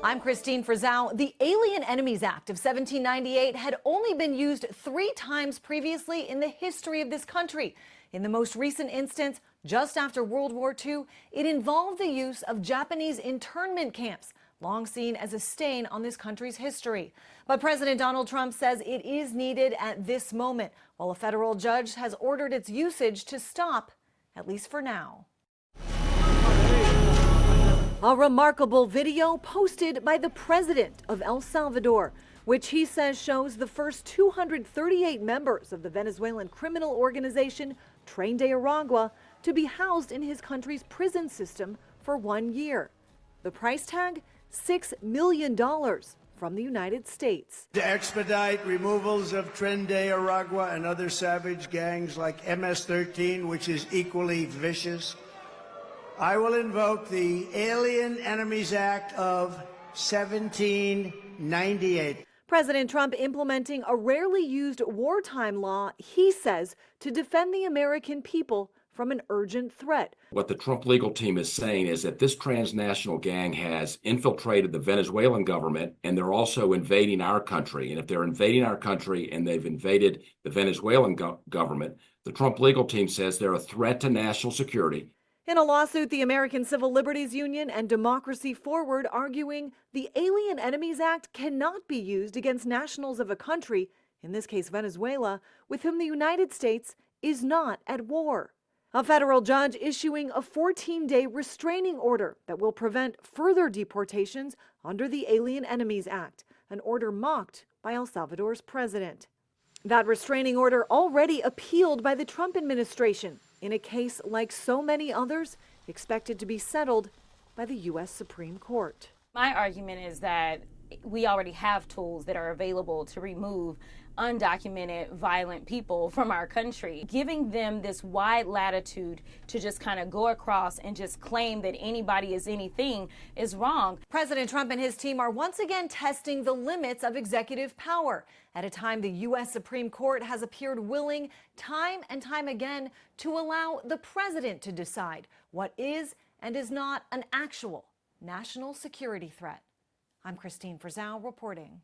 I'm Christine Frizzau. The Alien Enemies Act of 1798 had only been used 3 times previously in the history of this country. In the most recent instance, just after World War II, it involved the use of Japanese internment camps, long seen as a stain on this country's history. But President Donald Trump says it is needed at this moment, while a federal judge has ordered its usage to stop, at least for now. A remarkable video posted by the president of El Salvador, which he says shows the first 238 members of the Venezuelan criminal organization Tren De Aragua to be housed in his country's prison system for 1 year. The price tag, $6 million from the United States. To expedite removals of Tren De Aragua and other savage gangs like MS-13, which is equally vicious, I will invoke the Alien Enemies Act of 1798. President Trump implementing a rarely used wartime law, he says, to defend the American people from an urgent threat. What the Trump legal team is saying is that this transnational gang has infiltrated the Venezuelan government, and they're also invading our country. And if they're invading our country and they've invaded the Venezuelan government, the Trump legal team says they're a threat to national security. In a lawsuit, the American Civil Liberties Union and Democracy Forward arguing the Alien Enemies Act cannot be used against nationals of a country, in this case Venezuela, with whom the United States is not at war. A federal judge issuing a 14-day restraining order that will prevent further deportations under the Alien Enemies Act, an order mocked by El Salvador's president. That restraining order already appealed by the Trump administration in a case like so many others expected to be settled by the U.S. Supreme Court. My argument is that we already have tools that are available to remove undocumented violent people from our country. Giving them this wide latitude to just kind of go across and just claim that anybody is anything is wrong. President Trump and his team are once again testing the limits of executive power at a time the U.S. Supreme Court has appeared willing time and time again to allow the president to decide what is and is not an actual national security threat. I'm Christine Frizzau reporting.